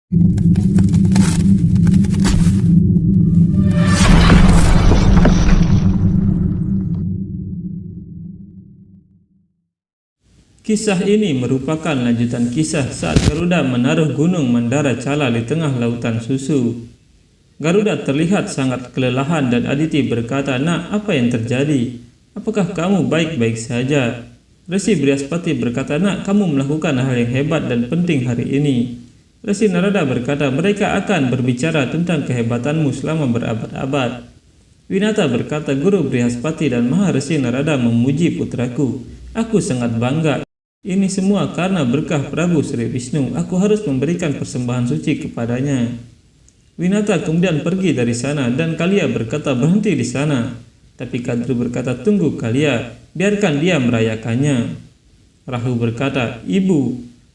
Kisah ini merupakan lanjutan kisah saat Garuda menaruh Gunung Mandara Cala di tengah lautan susu. Garuda terlihat sangat kelelahan dan Aditi berkata, "Nak, apa yang terjadi? Apakah kamu baik-baik saja?" Resi Brihaspati berkata, "Nak, kamu melakukan hal yang hebat dan penting hari ini." Resi Narada berkata, "Mereka akan berbicara tentang kehebatanmu selama berabad-abad." Winata berkata, "Guru Brihaspati dan Maharesi Narada memuji putraku. Aku sangat bangga. Ini semua karena berkah Prabu Sri Wisnu. Aku harus memberikan persembahan suci kepadanya." Winata kemudian pergi dari sana dan Kalia berkata, "Berhenti di sana." Tapi Kadru berkata, "Tunggu Kalia, biarkan dia merayakannya." Rahu berkata,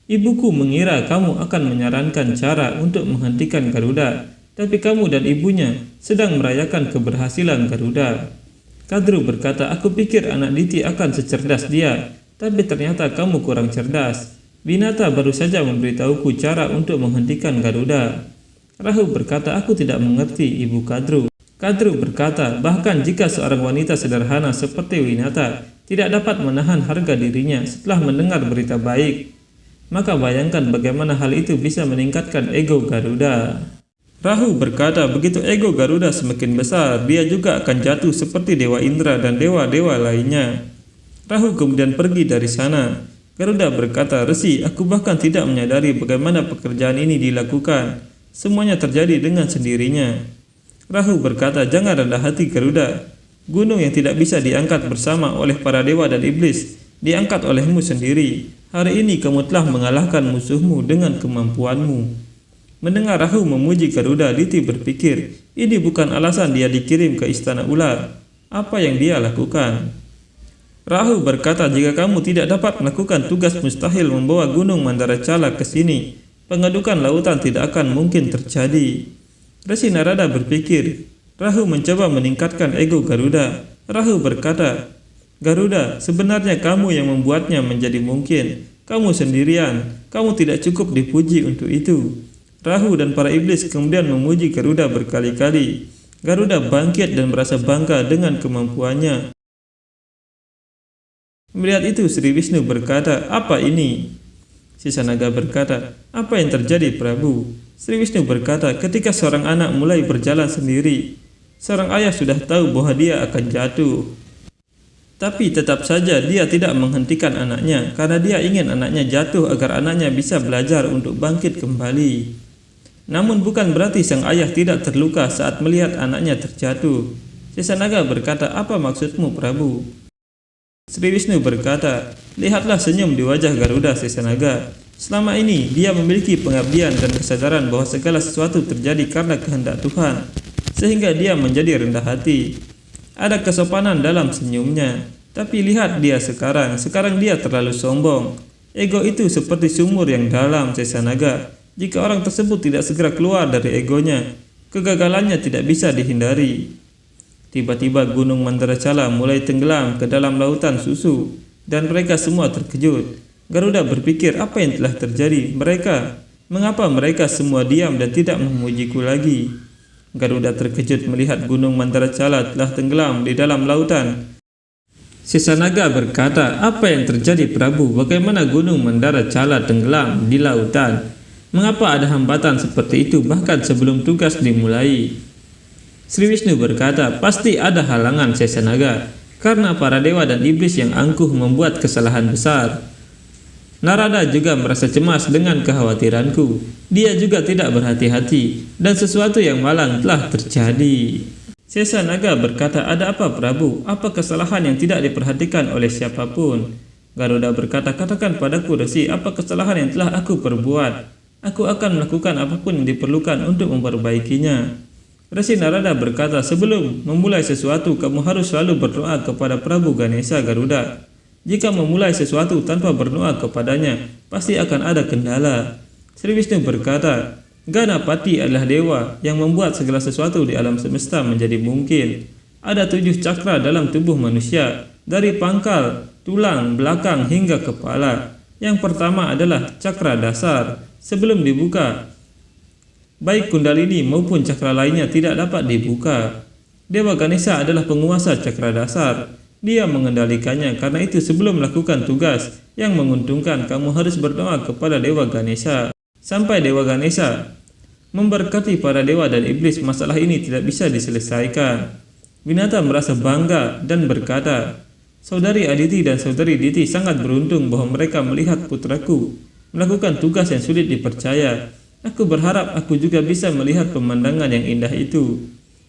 Ibuku mengira kamu akan menyarankan cara untuk menghentikan Garuda, tapi kamu dan ibunya sedang merayakan keberhasilan Garuda." Kadru berkata, "Aku pikir anak Diti akan secerdas dia, tapi ternyata kamu kurang cerdas. Winata baru saja memberitahuku cara untuk menghentikan Garuda." Rahu berkata, "Aku tidak mengerti, Ibu Kadru." Kadru berkata, "Bahkan jika seorang wanita sederhana seperti Winata tidak dapat menahan harga dirinya setelah mendengar berita baik, maka bayangkan bagaimana hal itu bisa meningkatkan ego Garuda." Rahu berkata, "Begitu ego Garuda semakin besar, dia juga akan jatuh seperti Dewa Indra dan dewa-dewa lainnya." Rahu kemudian pergi dari sana. Garuda berkata, "Resi, aku bahkan tidak menyadari bagaimana pekerjaan ini dilakukan. Semuanya terjadi dengan sendirinya." Rahu berkata, "Jangan rendah hati Garuda. Gunung yang tidak bisa diangkat bersama oleh para dewa dan iblis diangkat olehmu sendiri. Hari ini kamu telah mengalahkan musuhmu dengan kemampuanmu." Mendengar Rahu memuji Garuda, Diti berpikir, ini bukan alasan dia dikirim ke istana ular. Apa yang dia lakukan? Rahu berkata, "Jika kamu tidak dapat melakukan tugas mustahil membawa Gunung Mandara Cala ke sini, pengadukan lautan tidak akan mungkin terjadi." Resi Narada berpikir, Rahu mencoba meningkatkan ego Garuda. Rahu berkata, "Garuda, sebenarnya kamu yang membuatnya menjadi mungkin. Kamu sendirian, kamu tidak cukup dipuji untuk itu." Rahu dan para iblis kemudian memuji Garuda berkali-kali. Garuda bangkit dan merasa bangga dengan kemampuannya. Melihat itu, Sri Wisnu berkata, "Apa ini?" Sisanaga berkata, "Apa yang terjadi, Prabu?" Sri Wisnu berkata, "Ketika seorang anak mulai berjalan sendiri, seorang ayah sudah tahu bahwa dia akan jatuh. Tapi tetap saja dia tidak menghentikan anaknya karena dia ingin anaknya jatuh agar anaknya bisa belajar untuk bangkit kembali. Namun bukan berarti sang ayah tidak terluka saat melihat anaknya terjatuh." Sisanaga berkata, "Apa maksudmu, Prabu?" Sri Wisnu berkata, "Lihatlah senyum di wajah Garuda Sisanaga. Selama ini dia memiliki pengabdian dan kesadaran bahwa segala sesuatu terjadi karena kehendak Tuhan, sehingga dia menjadi rendah hati. Ada kesopanan dalam senyumnya. Tapi lihat dia sekarang dia terlalu sombong. Ego itu seperti sumur yang dalam, Sisanaga. Jika orang tersebut tidak segera keluar dari egonya, kegagalannya tidak bisa dihindari." Tiba-tiba Gunung Mandara Cala mulai tenggelam ke dalam lautan susu dan mereka semua terkejut. Garuda berpikir, apa yang telah terjadi? Mengapa mereka semua diam dan tidak memujiku lagi? Garuda terkejut melihat Gunung Mandara Cala telah tenggelam di dalam lautan. Sisanaga berkata, "Apa yang terjadi, Prabu? Bagaimana Gunung Mandara Cala tenggelam di lautan? Mengapa ada hambatan seperti itu bahkan sebelum tugas dimulai?" Sri Wisnu berkata, "Pasti ada halangan, Sisanaga, karena para dewa dan iblis yang angkuh membuat kesalahan besar." Narada juga merasa cemas dengan kekhawatiranku. Dia juga tidak berhati-hati dan sesuatu yang malang telah terjadi. Sisanaga berkata, "Ada apa, Prabu? Apa kesalahan yang tidak diperhatikan oleh siapapun?" Garuda berkata, "Katakan padaku, Resi, apa kesalahan yang telah aku perbuat? Aku akan melakukan apapun yang diperlukan untuk memperbaikinya." Resi Narada berkata, "Sebelum memulai sesuatu, kamu harus selalu berdoa kepada Prabu Ganesha Garuda. Jika memulai sesuatu tanpa berdoa kepadanya, pasti akan ada kendala." Sri Wisnu berkata, "Ganapati adalah dewa yang membuat segala sesuatu di alam semesta menjadi mungkin. Ada 7 cakra dalam tubuh manusia, dari pangkal, tulang, belakang hingga kepala. Yang pertama adalah cakra dasar. Sebelum dibuka, Baik Kundalini maupun cakra lainnya tidak dapat dibuka. Dewa Ganesha adalah penguasa cakra dasar. Dia mengendalikannya, karena itu sebelum melakukan tugas yang menguntungkan, kamu harus berdoa kepada Dewa Ganesha. Sampai Dewa Ganesha memberkati para dewa dan iblis, masalah ini tidak bisa diselesaikan. Vinata merasa bangga dan berkata, Saudari Aditi dan Saudari Diti sangat beruntung bahwa mereka melihat putraku melakukan tugas yang sulit dipercaya. Aku berharap aku juga bisa melihat pemandangan yang indah itu.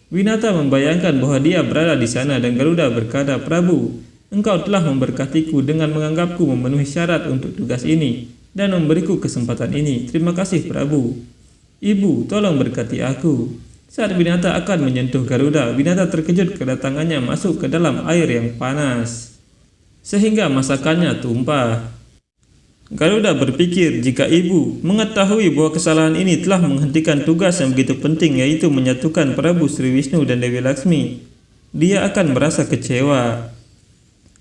Vinata membayangkan bahwa dia berada di sana dan Garuda berkata, Prabu, engkau telah memberkatiku dengan menganggapku memenuhi syarat untuk tugas ini dan memberiku kesempatan ini. Terima kasih Prabu. Ibu, tolong berkati aku. Saat Vinata akan menyentuh Garuda, Vinata terkejut kedatangannya masuk ke dalam air yang panas, sehingga masakannya tumpah. Garuda berpikir, jika ibu mengetahui bahwa kesalahan ini telah menghentikan tugas yang begitu penting, yaitu menyatukan Prabu Sri Wisnu dan Dewi Laksmi, dia akan merasa kecewa.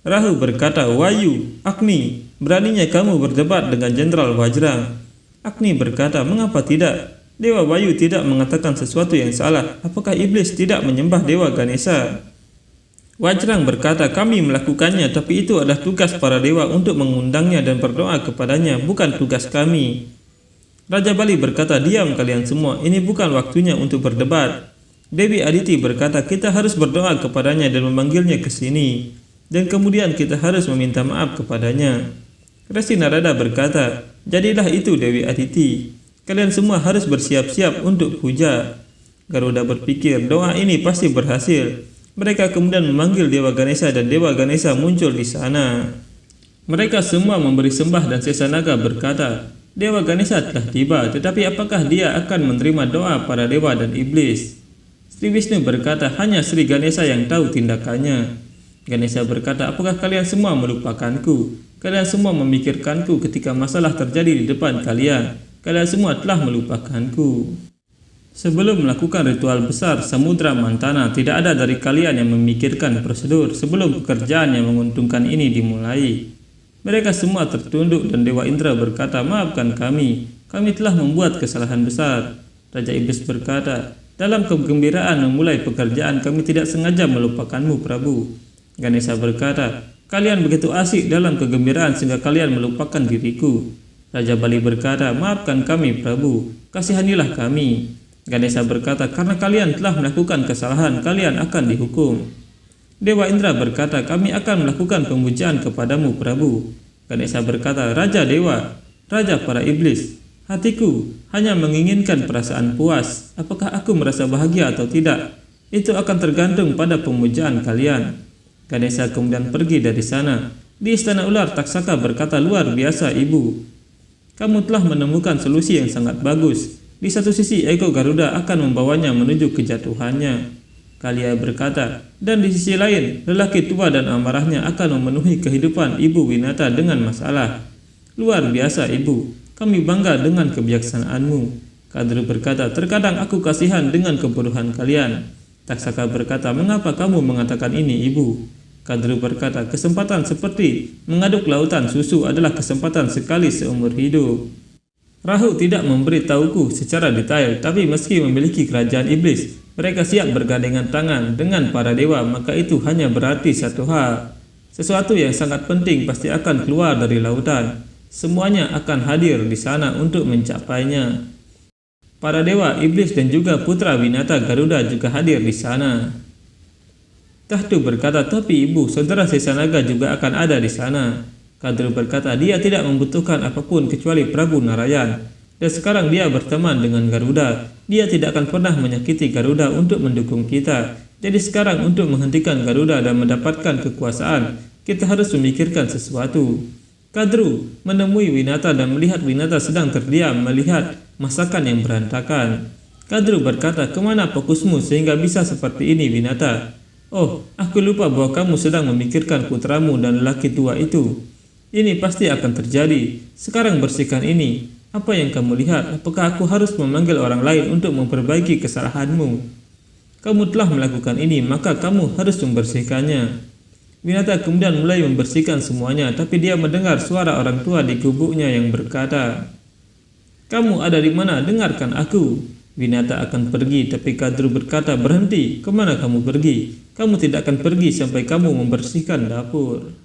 Rahu berkata, Wayu, Agni, beraninya kamu berdebat dengan Jenderal Wajrang. Agni berkata, mengapa tidak? Dewa Wayu tidak mengatakan sesuatu yang salah. Apakah iblis tidak menyembah Dewa Ganesha? Wajrang berkata, kami melakukannya, tapi itu adalah tugas para dewa untuk mengundangnya dan berdoa kepadanya, bukan tugas kami. Raja Bali berkata, diam kalian semua, ini bukan waktunya untuk berdebat. Dewi Aditi berkata, kita harus berdoa kepadanya dan memanggilnya ke sini, dan kemudian kita harus meminta maaf kepadanya. Resi Narada berkata, jadilah itu Dewi Aditi. Kalian semua harus bersiap-siap untuk puja. Garuda berpikir, doa ini pasti berhasil. Mereka kemudian memanggil Dewa Ganesha dan Dewa Ganesha muncul di sana. Mereka semua memberi sembah dan Sesanaga berkata, Dewa Ganesha telah tiba, tetapi apakah dia akan menerima doa para dewa dan iblis? Sri Wisnu berkata, hanya Sri Ganesha yang tahu tindakannya. Ganesha berkata, apakah kalian semua melupakanku? Kalian semua memikirkanku ketika masalah terjadi di depan kalian. Kalian semua telah melupakanku. Sebelum melakukan ritual besar Samudra Mantana, tidak ada dari kalian yang memikirkan prosedur sebelum pekerjaan yang menguntungkan ini dimulai. Mereka semua tertunduk dan Dewa Indra berkata, maafkan kami telah membuat kesalahan besar. Raja Iblis berkata, dalam kegembiraan memulai pekerjaan kami tidak sengaja melupakanmu Prabu. Ganesha berkata, kalian begitu asik dalam kegembiraan sehingga kalian melupakan diriku. Raja Bali berkata, maafkan kami Prabu, kasihanilah kami. Ganesha berkata, karena kalian telah melakukan kesalahan, kalian akan dihukum. Dewa Indra berkata, kami akan melakukan pemujaan kepadamu Prabu. Ganesha berkata, Raja Dewa, Raja para iblis, hatiku hanya menginginkan perasaan puas. Apakah aku merasa bahagia atau tidak? Itu akan tergantung pada pemujaan kalian. Ganesha kemudian pergi dari sana. Di istana ular, Taksaka berkata, luar biasa ibu. Kamu telah menemukan solusi yang sangat bagus. Di satu sisi ego Garuda akan membawanya menuju kejatuhannya. Kalia berkata, dan di sisi lain lelaki tua dan amarahnya akan memenuhi kehidupan Ibu Vinata dengan masalah. Luar biasa ibu, kami bangga dengan kebijaksanaanmu. Kadru berkata, terkadang aku kasihan dengan kebodohan kalian. Taksaka berkata, mengapa kamu mengatakan ini ibu? Kadru berkata, kesempatan seperti mengaduk lautan susu adalah kesempatan sekali seumur hidup. Rahu tidak memberitahuku secara detail, tapi meski memiliki kerajaan iblis, mereka siap bergandengan tangan dengan para dewa, maka itu hanya berarti satu hal. Sesuatu yang sangat penting pasti akan keluar dari lautan. Semuanya akan hadir di sana untuk mencapainya. Para dewa, iblis dan juga putra Vinata Garuda juga hadir di sana. Tahtu berkata, tapi ibu, saudara Sesanaga juga akan ada di sana. Kadru berkata, dia tidak membutuhkan apapun kecuali Prabu Narayan. Dan sekarang dia berteman dengan Garuda. Dia tidak akan pernah menyakiti Garuda untuk mendukung kita. Jadi sekarang untuk menghentikan Garuda dan mendapatkan kekuasaan, kita harus memikirkan sesuatu. Kadru menemui Vinata dan melihat Vinata sedang terdiam melihat masakan yang berantakan. Kadru berkata, kemana fokusmu sehingga bisa seperti ini Vinata? Oh, aku lupa bahwa kamu sedang memikirkan putramu dan lelaki tua itu. Ini pasti akan terjadi. Sekarang bersihkan ini. Apa yang kamu lihat? Apakah aku harus memanggil orang lain untuk memperbaiki kesalahanmu? Kamu telah melakukan ini, maka kamu harus membersihkannya. Vinata kemudian mulai membersihkan semuanya, tapi dia mendengar suara orang tua di gubuknya yang berkata, kamu ada di mana? Dengarkan aku. Winata akan pergi, tapi Kadru berkata, "Berhenti, kemana kamu pergi? Kamu tidak akan pergi sampai kamu membersihkan dapur."